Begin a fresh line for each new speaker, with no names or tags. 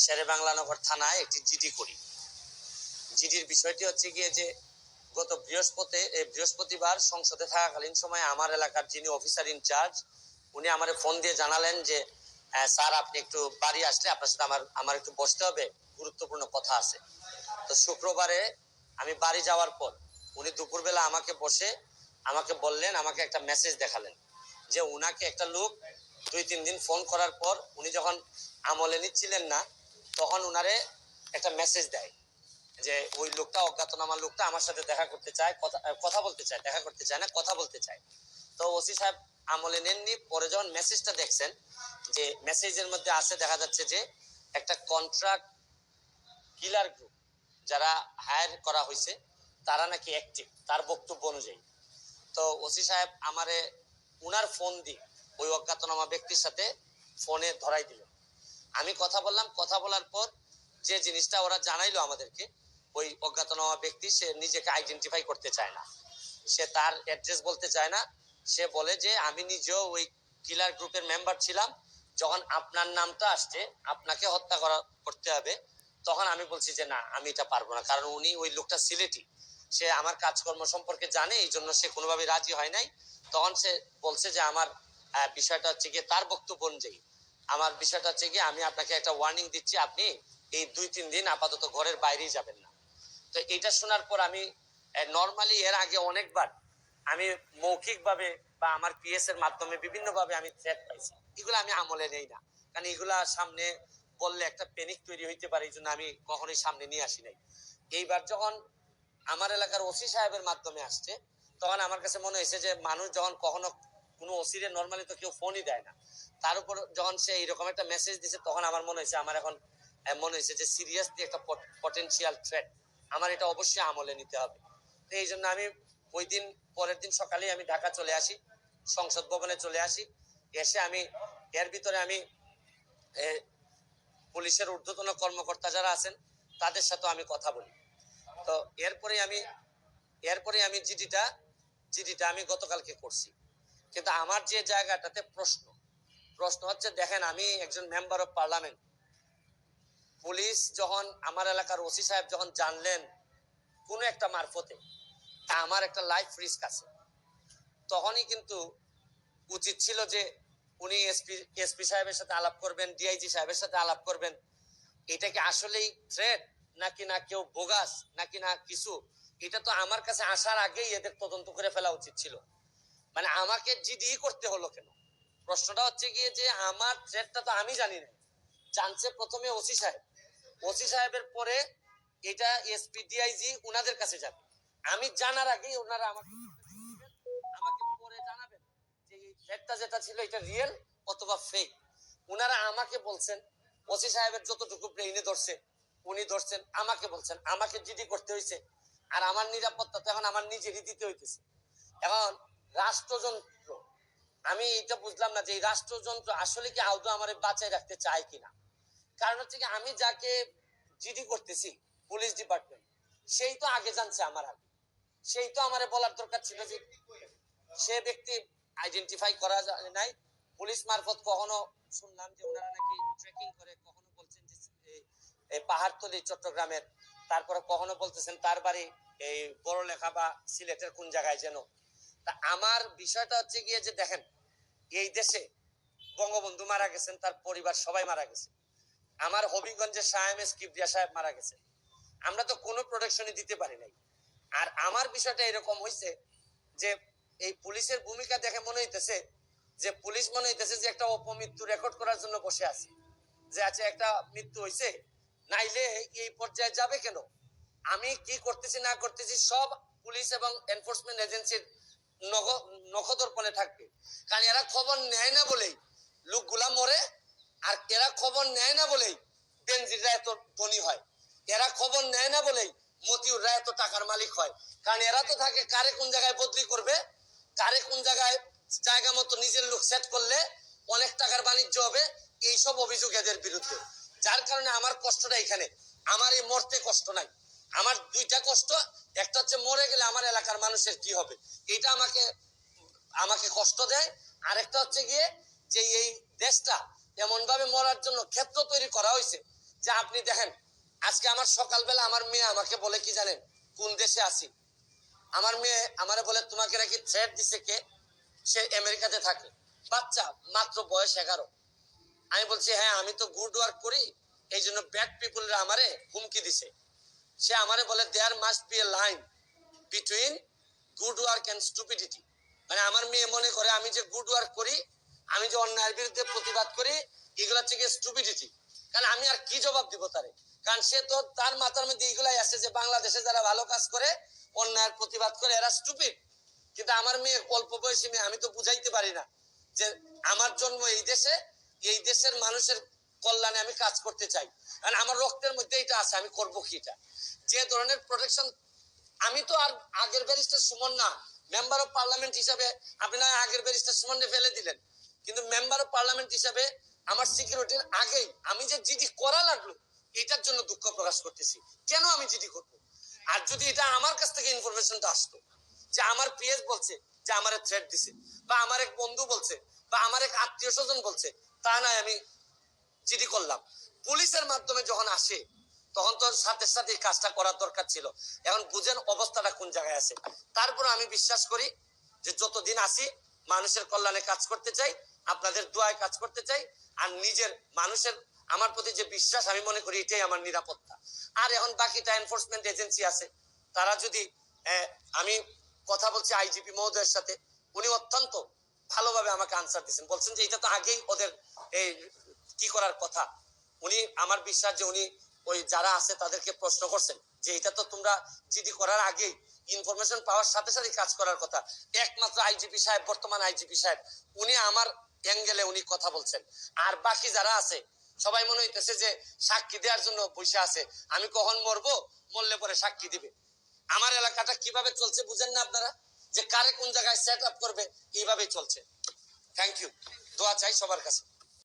শেরেবাংলানগর থানায় একটি জিডি করি। জিডির বিষয়টি হচ্ছে গিয়ে যে গত বৃহস্পতিবার সংসদে থাকাকালীন সময় আমার এলাকার যিনি অফিসার ইনচার্জ উনি আমারে ফোন দিয়ে জানালেন যে স্যার আপনি একটু বাড়ি আসলে আপনার সাথে আমার একটু বসতে হবে, গুরুত্বপূর্ণ কথা আছে। তো শুক্রবারে আমি বাড়ি যাওয়ার পর উনি দুপুরবেলা আমাকে বললেন, আমাকে একটা মেসেজ দেখালেন যে উনাকে একটা লোক 2-3 দিন ফোন করার পর উনি যখন আমলে নিচ্ছিলেন না তখন উনারে একটা মেসেজ দেয় যে ওই লোকটা, অজ্ঞাতনামা লোকটা আমার সাথে দেখা করতে চায়, কথা বলতে চায়, দেখা করতে চায় না, কথা বলতে চায়। তো ওসি সাহেব আমলে নেননি। পরে যখন মেসেজটা দেখছেন, যে মেসেজের মধ্যে আছে, দেখা যাচ্ছে যে একটা কন্ট্রাক্ট কিলার গ্রুপ যারা হায়ার করা হয়েছে তারা নাকি অ্যাক্টিভ, তার বক্তব্য অনুযায়ী। তো ওসি সাহেব আমারে উনার ফোন দিয়ে ওই অজ্ঞাতনামা ব্যক্তির সাথে ফোনে ধরাই দিল। আমি কথা বললাম, কথা বলার পর যে জিনিসটা ওরা জানাইলো আমাদেরকে, ওই অজ্ঞাতনামা ব্যক্তি সে নিজেকে আইডেন্টিফাই করতে চায় না, সে তার অ্যাড্রেস বলতে চায় না। সে বলে যে আমি নিজেও ওই কিলার গ্রুপের মেম্বার ছিলাম, যখন আপনার নামটা আসছে আপনাকে হত্যা করতে হবে, তখন আমি বলছি যে না, আমি এটা পারবো না। কারণ উনি, ওই লোকটা সিলেটি, সে আমার কাজকর্ম সম্পর্কে জানে, এই জন্য সে কোনোভাবে রাজি হয় নাই। তখন সে বলছে যে আমার বিষয়টা হচ্ছে গিয়ে, তার বক্তব্য অনুযায়ী আমার বিষয়টা হচ্ছে গিয়ে, আমি আপনাকে একটা ওয়ার্নিং দিচ্ছি, আপনি এই 2-3 দিন আপাতত ঘরের বাইরেই যাবেন না। তো এটা শোনার পর আমি নর্মালি এর আগে অনেকবার আমি মৌখিকভাবে বা আমার পিএস এর মাধ্যমে বিভিন্নভাবে আমি থ্রেট পাইছি, এগুলো আমি আমলে নেই না, কারণ এগুলা সামনে বললে একটা প্যানিক তৈরি হইতে পারে, এই জন্য আমি কখনোই সামনে নিয়ে আসি নাই। এইবার যখন আমার এলাকার ওসি সাহেবের মাধ্যমে আসছে, তখন আমার কাছে মনে হয়েছে যে মানুষ যখন কখনো কোনো ওসিরে নর্মালি তো কেউ ফোনই দেয় না, তার উপর যখন সে এইরকম একটা মেসেজ দিছে, তখন আমার মনে হয়েছে, আমার এখন মনে হয়েছে যে সিরিয়াসলি একটা পটেনশিয়াল থ্রেট, আমার এটা অবশ্যই আমলে নিতে হবে। তো এই জন্য আমি ওই দিন, পরের দিন সকালে আমি ঢাকা চলে আসি, সংসদ ভবনে চলে আসি। এসে আমি এর ভিতরে আমি পুলিশের ঊর্ধ্বতন কর্মকর্তা যারা আছেন তাদের সাথে আমি কথা বলি। তো এরপরে আমি জিডিটা আমি গতকালকে করছি। কিন্তু আমার যে জায়গাটাতে প্রশ্ন হচ্ছে, দেখেন আমি একজন মেম্বার অফ পার্লামেন্ট, পুলিশ যখন আমার এলাকার ওসি সাহেব যখন জানলেন কোনো একটা মারফতে আমার একটা লাইফ রিস্ক আছে, তখনই কিন্তু উচিত ছিল যে উনি এসপি সাহেবের সাথে আলাপ করবেন, ডিআইজি সাহেবের সাথে আলাপ করবেন, এটা কি আসলেই থ্রেট নাকি না কেউ বোগাস নাকি না কিছু, এটা তো আমার কাছে আসার আগেই এদের তদন্ত করে ফেলা উচিত ছিল। মানে আমাকে জিডি করতে হলো কেন? প্রশ্নটা হচ্ছে গিয়ে যে আমার থ্রেটটা তো আমি জানি না, জানছে প্রথমে ওসি সাহেবের পরে এটা এসপি ডিআইজি উনাদের কাছে যাবে। আমি জানার আগেই ওনারা আমাকে পরে জানাবেন যে এই থ্রেটটা যেটা ছিল এটা রিয়েল অথবা ফেক। উনারা আমাকে বলছেন, ওসি সাহেবের যতটুকু ব্রেইনে ধরছে উনি ধরছেন, আমাকে বলছেন, আমাকে জিডি করতে হয়েছে। আর আমার নিরাপত্তা তো এখন আমার নিজেরই দিতে হইতেছে। এখন রাষ্ট্রযন্ত্র, আমি এটা বুঝলাম না যে এই রাষ্ট্রযন্ত্র আসলে কি আদৌ আমার বাঁচায় রাখতে চায় কিনা। কারণ হচ্ছে কি, আমি যাকে জিডি করতেছি পুলিশ ডিপার্টমেন্ট, সেই তো আগে জানছে আমার আগে, সেই তো আমারে বলার দরকার ছিল যে সে ব্যক্তি আইডেন্টিফাই করা যায় নাই। পুলিশ মারফত কখনো শুনলাম যে ওনারা নাকি ট্রেকিং করে, কখনো বলছেন যে এই পাহাড়তলি চট্টগ্রামের, তারপরে কখনো বলতেছেন তার বাড়ি এই বড়লেখা বা সিলেটের কোন জায়গায় যেন। তা আমার বিষয়টা হচ্ছে গিয়ে যে দেখেন, এই দেশে বঙ্গবন্ধু মারা গেছেন, তার পরিবার সবাই মারা গেছে, আমার হবিগঞ্জের শাহ এম এস কিবরিয়া সাহেব মারা গেছে, আমরা তো কোনো প্রোটেকশনই দিতে পারি নাই। আর আমার বিষয়টা এরকম হয়েছে যে এই পুলিশের ভূমিকা দেখে মনে হইতেছে যে পুলিশ মনে হইতেছে যে একটা অপমৃত্যু রেকর্ড করার জন্য বসে আছে, যে আছে একটা মৃত্যু হয়েছে, নাইলে এই পর্যায়ে যাবে কেন। আমি কি করতেছি না করতেছি সব পুলিশ এবং এনফোর্সমেন্ট এজেন্সির নখদর্পণে থাকবে। কারণ এরা খবর নেয় না বলেই লোকগুলা মরে, আর এরা খবর নেয় না বলেই বেনজিররা এত ধনী হয়, এরা খবর নেয় না বলেই মতিউররা এত টাকার মালিক হয়। কারণ এরা তো থাকে কারে কোন জায়গায় বদলি করবে, কারে কোন জায়গায় জায়গা মতো নিজের লোক সেট করলে অনেক টাকার বাণিজ্য হবে, এইসব অভিযোগ এদের বিরুদ্ধে। যার কারণে আমার কষ্টটা এখানে, আমার এই মরতে কষ্ট নাই, আমার দুইটা কষ্ট, একটা হচ্ছে মরে গেলে আমার এলাকার মানুষের কি হবে, এটা আমাকে কষ্ট দেয়। আরেকটা হচ্ছে গিয়ে যে এই দেশটা এমন ভাবে মরার জন্য ক্ষেত্র তৈরি করা হয়েছে, যে আপনি দেখেন আজকে আমার সকালবেলা আমার মেয়ে আমাকে বলে কি জানেন, কোন দেশে আছি, আমার মেয়ে আমারে বলে তোমাকে নাকি থ্রেট দিছে কে, সে আমেরিকাতে থাকে, বাচ্চা মাত্র বয়স 11। আমি বলছি হ্যাঁ আমি তো গুড ওয়ার্ক করি, এই জন্য ব্যাড পিপুলরা আমারে হুমকি দিছে। সে আমারে বলে there must be a line between good work and stupidity. মানে আমার মেয়ে মনে করে আমি যে গুড ওয়ার্ক করি, আমি যে অন্যায়ের বিরুদ্ধে প্রতিবাদ করি, এগুলো হচ্ছে গিয়ে স্টুপিডিটি। কারণ আমি আর কি জবাব দিব তারে, কারণ সে তো তার মাথার মধ্যে এগুলাই আছে যে বাংলাদেশে যারা ভালো কাজ করে, অন্যায়ের প্রতিবাদ করে, এরা স্টুপিড। কিন্তু আমার মেয়ে অল্প বয়সী মেয়ে, আমি তো বুঝাইতে পারি না যে আমার জন্ম এই দেশে, এই দেশের মানুষের কল্যাণে আমি কাজ করতে চাই, কারণ আমার রক্তের মধ্যে এটা আছে, আমি করবো কি এটা। যে ধরনের প্রোটেকশন, আমি তো আর আগের ব্যারিস্টার সুমন না, মেম্বার অফ পার্লামেন্ট হিসাবে আপনি না আগের ব্যারিস্টার সুমনকে ফেলে দিলেন, কিন্তু মেম্বার অফ পার্লামেন্ট হিসাবে আমার সিকিউরিটির আগেই আমি যে জিডি করা লাগলো, এটার জন্য দুঃখ প্রকাশ করতেছি। কেন আমি জিডি করবো? আর যদি এটা আমার কাছ থেকে ইনফরমেশনটা আসতো যে আমার পিএস বলছে যে আমার থ্রেট দিছে, বা আমার এক বন্ধু বলছে, বা আমার এক আত্মীয় স্বজন বলছে, তা নয় আমি জিডি করলাম। পুলিশের মাধ্যমে যখন আসে তখন তো সাথে সাথে এই কাজটা করার দরকার ছিল। এখন বুঝেন অবস্থাটা কোন জায়গায় আছে। তারপর আমি বিশ্বাস করি যে যতদিন আসি মানুষের কল্যাণে কাজ করতে চাই, আপনাদের দোয়ায় কাজ করতে চাই, আর নিজের মানুষের আমার প্রতি যে বিশ্বাস, আমি মনে করি এটাই আমার নিরাপত্তা। আর এখন বাকিটা এনফোর্সমেন্ট এজেন্সি আছে, তারা যদি আমি কথা বলছি আইজিপি মহোদয়ের সাথে, উনি অত্যন্ত ভালোভাবে আমাকে আনসার দিচ্ছেন, বলছেন যে এটা তো আগেই ওদের এই কি করার কথা। উনি আমার বিশ্বাস যে উনি ওই যারা আছে তাদেরকে প্রশ্ন করছেন যে এটা তো তোমরা জিডি করার আগেই ইনফরমেশন পাওয়ার সাথে সাথে কাজ করার কথা। একমাত্র আইজিপি সাহেব, বর্তমান আইজিপি সাহেব, উনি আমার অ্যাঙ্গেলে উনি কথা বলছেন। আর বাকি যারা আছে সবাই মনে হইতেছে যে সাক্ষী দেওয়ার জন্য বসে আছে, আমি কখন মরবো, মরলে পরে সাক্ষী দিবে। আমার এলাকাটা কিভাবে চলছে বুঝেন না আপনারা, যে কারে কোন জায়গায় সেট আপ করবে, এইভাবেই চলছে। থ্যাংক ইউ, দোয়া চাই সবার কাছে।